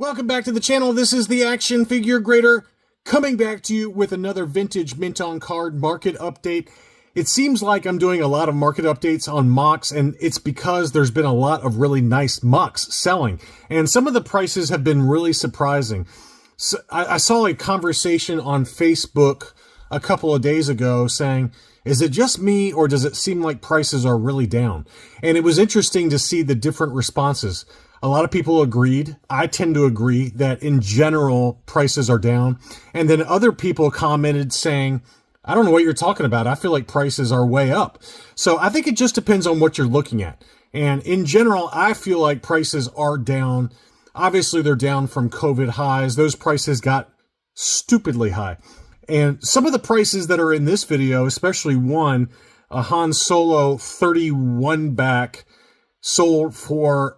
welcome back to the channel. This is the Action Figure Grader coming back to you with another vintage mint on card market update. It seems like I'm doing a lot of market updates on MOCs, and it's because there's been a lot of really nice MOCs selling, and some of the prices have been really surprising. So I saw a conversation on Facebook a couple of days ago saying, is it just me or does it seem like prices are really down? And it was interesting to see the different responses. A lot of people agreed. I tend to agree that in general, prices are down. And then other people commented saying, I don't know what you're talking about. I feel like prices are way up. So I think it just depends on what you're looking at. And in general, I feel like prices are down. Obviously, they're down from COVID highs. Those prices got stupidly high. And some of the prices that are in this video, especially one, a Han Solo 31 back, sold for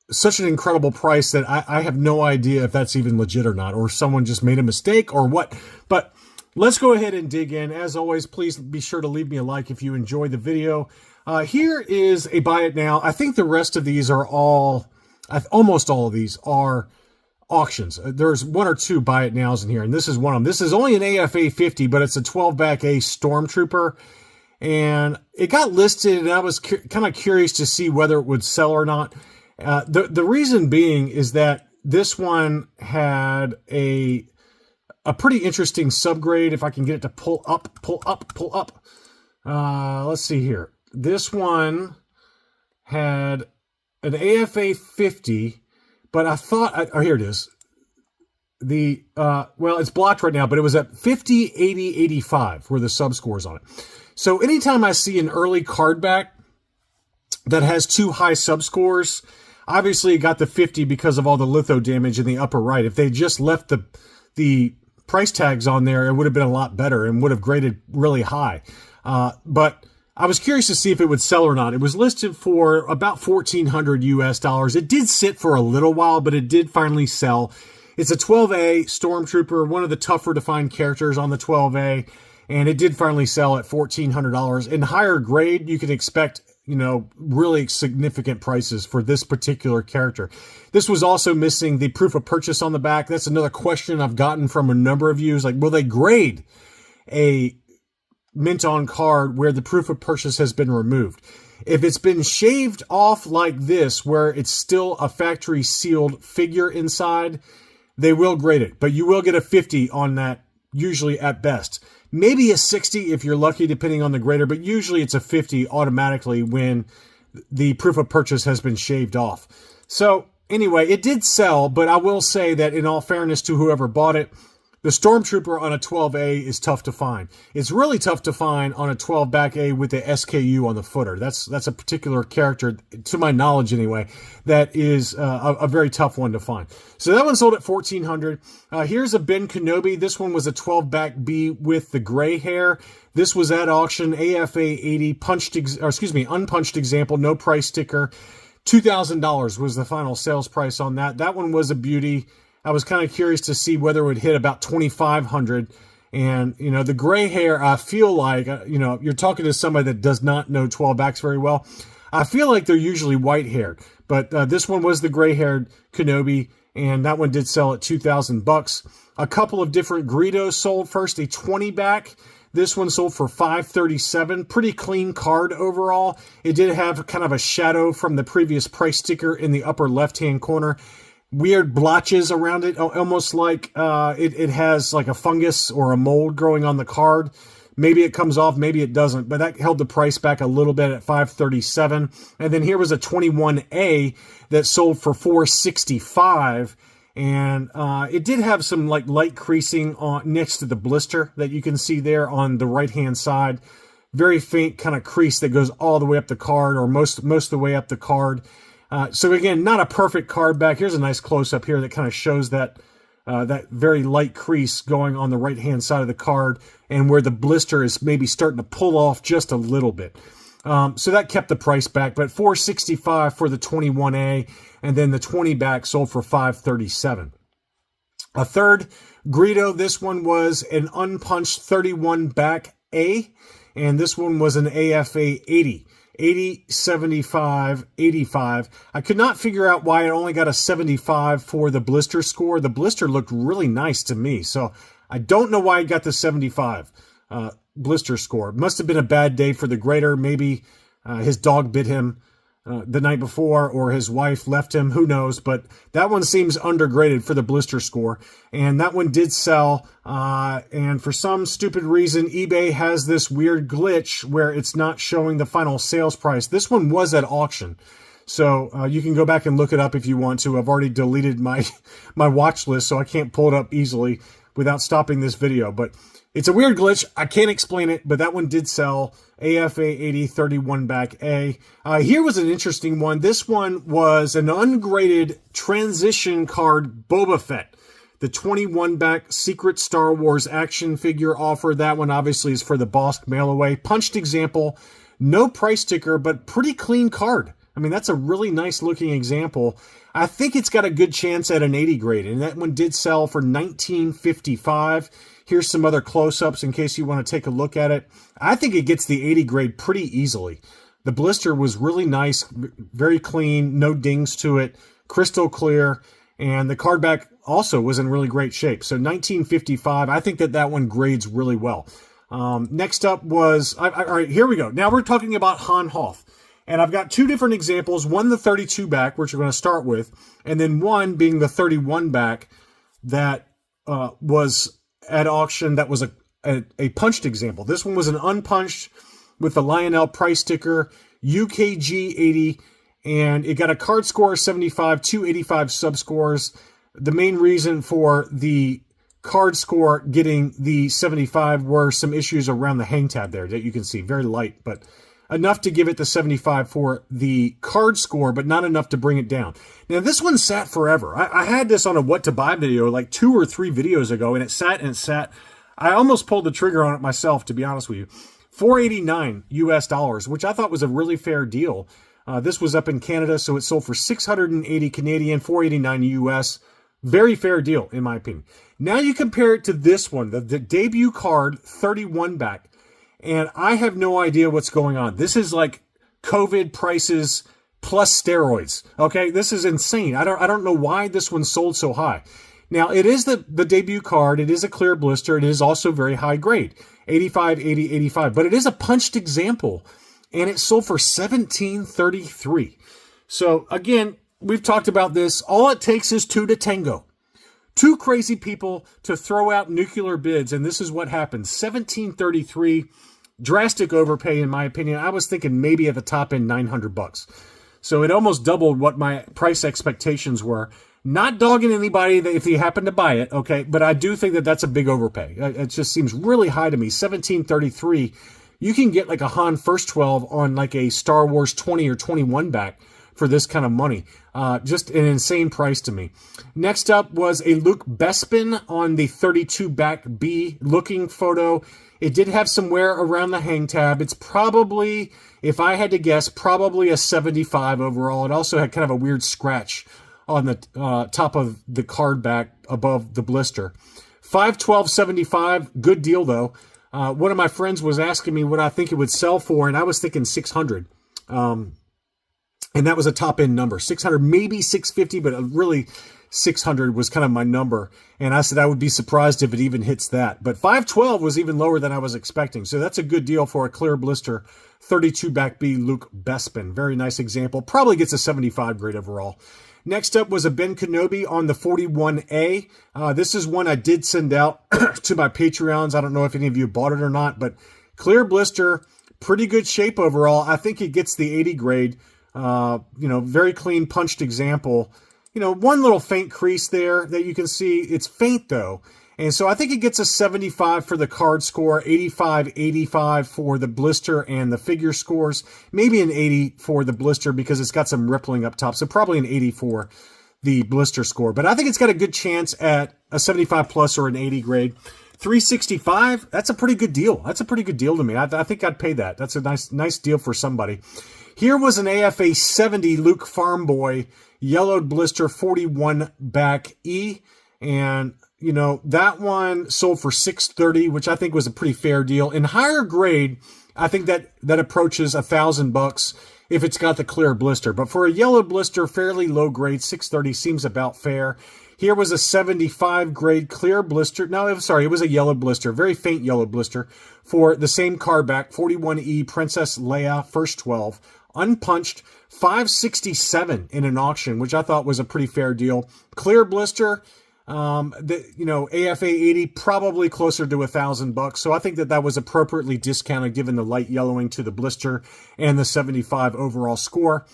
such an incredible price that I have no idea if that's even legit or not, or someone just made a mistake or what. But let's go ahead and dig in. As always, please be sure to leave me a like if you enjoyed the video. Here is a buy it now. I think the rest of these are almost all of these are auctions. There's one or two buy it nows in here, and this is one of them. This is only an AFA 50, but it's a 12 back A Stormtrooper, and it got listed, and I was kind of curious to see whether it would sell or not. The reason being is that this one had a pretty interesting subgrade. If I can get it to pull up. Let's see here. This one had an AFA 50, but I thought, oh, here it is. Well, it's blocked right now, but it was at 50, 80, 85 were the sub scores on it. So anytime I see an early card back that has too high sub scores, obviously it got the 50 because of all the litho damage in the upper right. If they just left the price tags on there, it would have been a lot better and would have graded really high. But I was curious to see if it would sell or not. It was listed for about $1,400 US. It did sit for a little while, but it did finally sell. It's a 12A Stormtrooper, one of the tougher to find characters on the 12A, and it did finally sell at $1,400. In higher grade, you can expect, really significant prices for this particular character. This was also missing the proof of purchase on the back. That's another question I've gotten from a number of you. Like, will they grade a mint on card where the proof of purchase has been removed? If it's been shaved off like this, where it's still a factory sealed figure inside, they will grade it, but you will get a 50 on that, usually at best. Maybe a 60 if you're lucky, depending on the grader, but usually it's a 50 automatically when the proof of purchase has been shaved off. So anyway, it did sell, but I will say that in all fairness to whoever bought it, the Stormtrooper on a 12A is tough to find. It's really tough to find on a 12 back A with the SKU on the footer. That's a particular character, to my knowledge anyway, that is a very tough one to find. So that one sold at $1,400. Here's a Ben Kenobi. This one was a 12 back B with the gray hair. This was at auction, AFA 80, unpunched example, no price sticker. $2,000 was the final sales price on that. That one was a beauty. I was kind of curious to see whether it would hit about $2,500. And, the gray hair, I feel like, you're talking to somebody that does not know 12 backs very well. I feel like they're usually white haired, but this one was the gray haired Kenobi, and that one did sell at $2,000. A couple of different Greedos sold. First, a 20 back. This one sold for $537. Pretty clean card overall. It did have kind of a shadow from the previous price sticker in the upper left-hand corner. Weird blotches around it, almost like it has like a fungus or a mold growing on the card. Maybe it comes off, maybe it doesn't, but that held the price back a little bit at $537. And then here was a 21A that sold for $465, and it did have some like light creasing on next to the blister that you can see there on the right-hand side. Very faint kind of crease that goes all the way up the card, or most of the way up the card. So again, not a perfect card back. Here's a nice close-up here that kind of shows that that very light crease going on the right-hand side of the card, and where the blister is maybe starting to pull off just a little bit. So that kept the price back, but $465 for the 21A, and then the 20 back sold for $537. A third Greedo, this one was an unpunched 31 back A, and this one was an AFA 80. 80, 75, 85. I could not figure out why it only got a 75 for the blister score. The blister looked really nice to me, so I don't know why it got the 75 blister score. Must have been a bad day for the grader. Maybe his dog bit him the night before, or his wife left him, who knows, but that one seems undergraded for the blister score, and that one did sell, and for some stupid reason, eBay has this weird glitch where it's not showing the final sales price. This one was at auction, so you can go back and look it up if you want to. I've already deleted my watch list, so I can't pull it up easily without stopping this video, but it's a weird glitch. I can't explain it, but that one did sell. AFA 80 31 back A. Here was an interesting one. This one was an ungraded transition card Boba Fett. The 21 back Secret Star Wars action figure offer. That one obviously is for the Bosk mail away. Punched example. No price sticker, but pretty clean card. I mean, that's a really nice looking example. I think it's got a good chance at an 80 grade, and that one did sell for $19.55. Here's some other close-ups in case you want to take a look at it. I think it gets the 80 grade pretty easily. The blister was really nice, very clean, no dings to it, crystal clear, and the card back also was in really great shape. So $19.55, I think that one grades really well. Next up was, all right, here we go. Now we're talking about Han Hoth. And I've got two different examples, one the 32 back, which we're going to start with, and then one being the 31 back that was at auction. That was a punched example. This one was an unpunched with the Lionel price sticker, UKG 80, and it got a card score of 75, 285 sub-scores. The main reason for the card score getting the 75 were some issues around the hang tab there that you can see, very light, but enough to give it the 75 for the card score, but not enough to bring it down. Now, this one sat forever. I had this on a what to buy video like 2 or 3 videos ago, and it sat and it sat. I almost pulled the trigger on it myself, to be honest with you. $489 US, which I thought was a really fair deal. This was up in Canada, so it sold for 680 Canadian, 489 US. Very fair deal, in my opinion. Now you compare it to this one, the debut card, 31 back. And I have no idea what's going on. This is like COVID prices plus steroids. Okay, this is insane. I don't know why this one sold so high. Now, it is the debut card. It is a clear blister. It is also very high grade, 85, 80, 85. But it is a punched example, and it sold for $17.33. So, again, we've talked about this. All it takes is 2 to tango. 2 crazy people to throw out nuclear bids, and this is what happened. $17.33. Drastic overpay, in my opinion. I was thinking maybe at the top end $900. So it almost doubled what my price expectations were. Not dogging anybody if you happen to buy it, okay? But I do think that that's a big overpay. It just seems really high to me. $17.33. You can get like a Han First 12 on like a Star Wars 20 or 21 back for this kind of money. Just an insane price to me. Next up was a Luke Bespin on the 32 back B looking photo. It did have some wear around the hang tab. It's probably, if I had to guess, probably a 75 overall. It also had kind of a weird scratch on the top of the card back above the blister. 512.75, good deal though. One of my friends was asking me what I think it would sell for, and I was thinking 600. And that was a top end number. 600, maybe 650, but really 600 was kind of my number. And I said I would be surprised if it even hits that. But 512 was even lower than I was expecting. So that's a good deal for a clear blister 32 back B Luke Bespin. Very nice example. Probably gets a 75 grade overall. Next up was a Ben Kenobi on the 41A. This is one I did send out to my Patreons. I don't know if any of you bought it or not, but clear blister, pretty good shape overall. I think it gets the 80 grade. Very clean punched example. One little faint crease there that you can see. It's faint though. And so I think it gets a 75 for the card score, 85, 85 for the blister and the figure scores, maybe an 80 for the blister because it's got some rippling up top. So probably an 80 for the blister score. But I think it's got a good chance at a 75 plus or an 80 grade. 365, that's a pretty good deal. That's a pretty good deal to me. I think I'd pay that. That's a nice deal for somebody. Here was an AFA 70 Luke Farm Boy, yellowed blister 41 back E. And, that one sold for $630, which I think was a pretty fair deal. In higher grade, I think that approaches $1,000 if it's got the clear blister. But for a yellow blister, fairly low grade, 630 seems about fair. Here was a 75 grade clear blister. No, I'm sorry, it was a yellow blister, very faint yellow blister for the same card back, 41E Princess Leia, first 12, unpunched, 567 in an auction, which I thought was a pretty fair deal. Clear blister, AFA 80 probably closer to $1,000, so I think that was appropriately discounted given the light yellowing to the blister and the 75 overall score.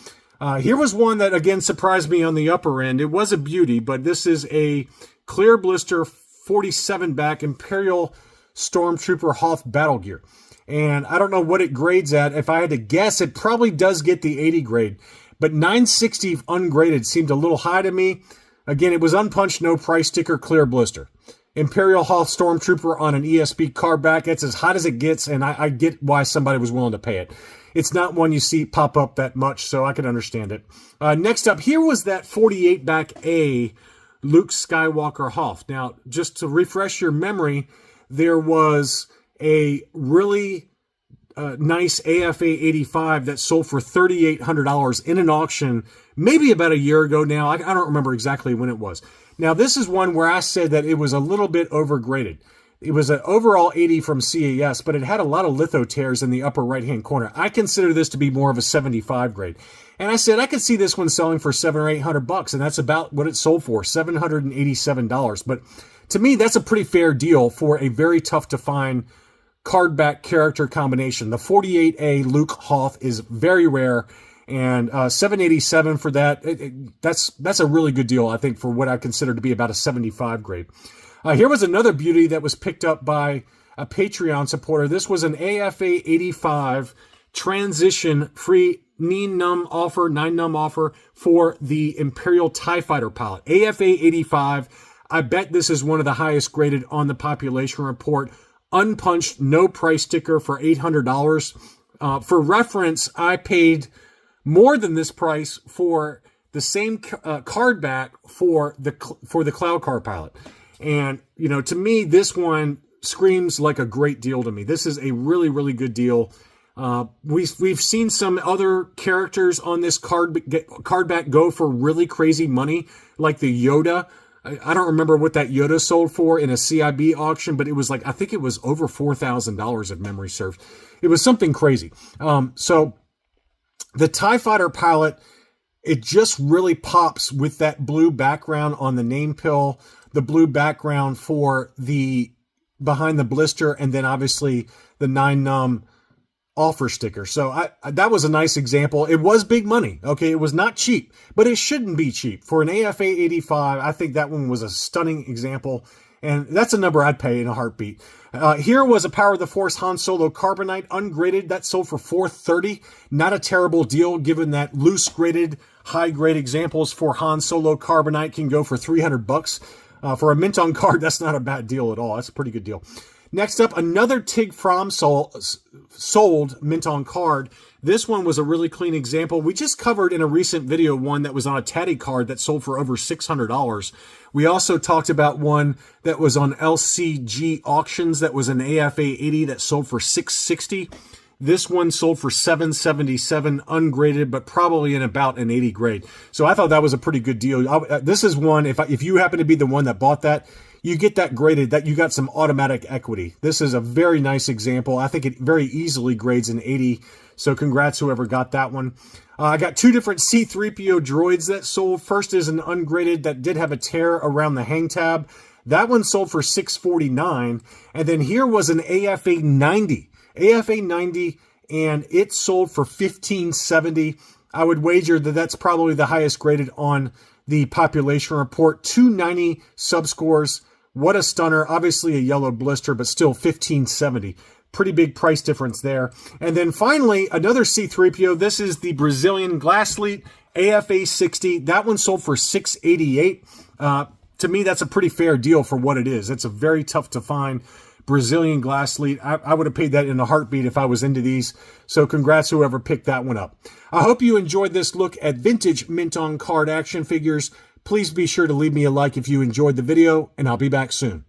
Here was one that again surprised me on the upper end. It was a beauty, but this is a clear blister 47 back Imperial Stormtrooper Hoth battle gear, and I don't know what it grades at. If I had to guess, it probably does get the 80 grade, but 960 ungraded seemed a little high to me. Again, it was unpunched, no price sticker, clear blister. Imperial Hoth Stormtrooper on an ESP card back. It's as hot as it gets, and I get why somebody was willing to pay it. It's not one you see pop up that much, so I can understand it. Next up, here was that 48 back A Luke Skywalker Hoth. Now, just to refresh your memory, there was a really nice AFA 85 that sold for $3,800 in an auction maybe about a year ago now. I don't remember exactly when it was. Now, this is one where I said that it was a little bit overgraded. It was an overall 80 from CAS, but it had a lot of litho tears in the upper right-hand corner. I consider this to be more of a 75 grade. And I said I could see this one selling for $700 or $800, and that's about what it sold for, $787. But to me, that's a pretty fair deal for a very tough to find card back character combination. The 48A Luke Hoth is very rare, and $787 for that. That's a really good deal, I think, for what I consider to be about a 75 grade. Here was another beauty that was picked up by a Patreon supporter. This was an AFA 85 transition free 9-num offer for the Imperial TIE Fighter pilot. AFA 85. I bet this is one of the highest graded on the population report. Unpunched, no price sticker for $800. For reference, I paid more than this price for the same card back for the Cloud Car pilot. And, to me, this one screams like a great deal to me. This is a really, really good deal. We've seen some other characters on this card back go for really crazy money, like the Yoda. I don't remember what that Yoda sold for in a CIB auction, but it was I think it was over $4,000 if memory serves. It was something crazy. So the TIE Fighter pilot, it just really pops with that blue background on the name pill, the blue background for the behind the blister, and then obviously the 9-num offer sticker. So that was a nice example. It was big money. Okay, it was not cheap, but it shouldn't be cheap. For an AFA 85, I think that one was a stunning example, and that's a number I'd pay in a heartbeat. Here was a Power of the Force Han Solo Carbonite, ungraded. That sold for $430. Not a terrible deal, given that loose graded, high grade examples for Han Solo Carbonite can go for $300. For a mint on card, that's not a bad deal at all. That's a pretty good deal. Next up, another Tig From sold mint on card. This one was a really clean example. We just covered in a recent video one that was on a Tatty card that sold for over $600. We also talked about one that was on LCG auctions that was an AFA 80 that sold for $660. This one sold for $777, ungraded, but probably in about an 80 grade. So I thought that was a pretty good deal. This is one, if you happen to be the one that bought that, you get that graded, that you got some automatic equity. This is a very nice example. I think it very easily grades an 80. So congrats whoever got that one. I got two different C-3PO droids that sold. First is an ungraded that did have a tear around the hang tab. That one sold for $649. And then here was an AFA 90. AFA 90, and it sold for $1570. I would wager that that's probably the highest graded on the population report. 290 subscores. What a stunner. Obviously a yellow blister, but still $1570. Pretty big price difference there. And then finally, another C-3PO. This is the Brazilian Glassleet AFA 60. That one sold for $688. To me, that's a pretty fair deal for what it is. It's a very tough to find Brazilian Glassleet. I would have paid that in a heartbeat if I was into these. So congrats whoever picked that one up. I hope you enjoyed this look at vintage mint on card action figures. Please be sure to leave me a like if you enjoyed the video, and I'll be back soon.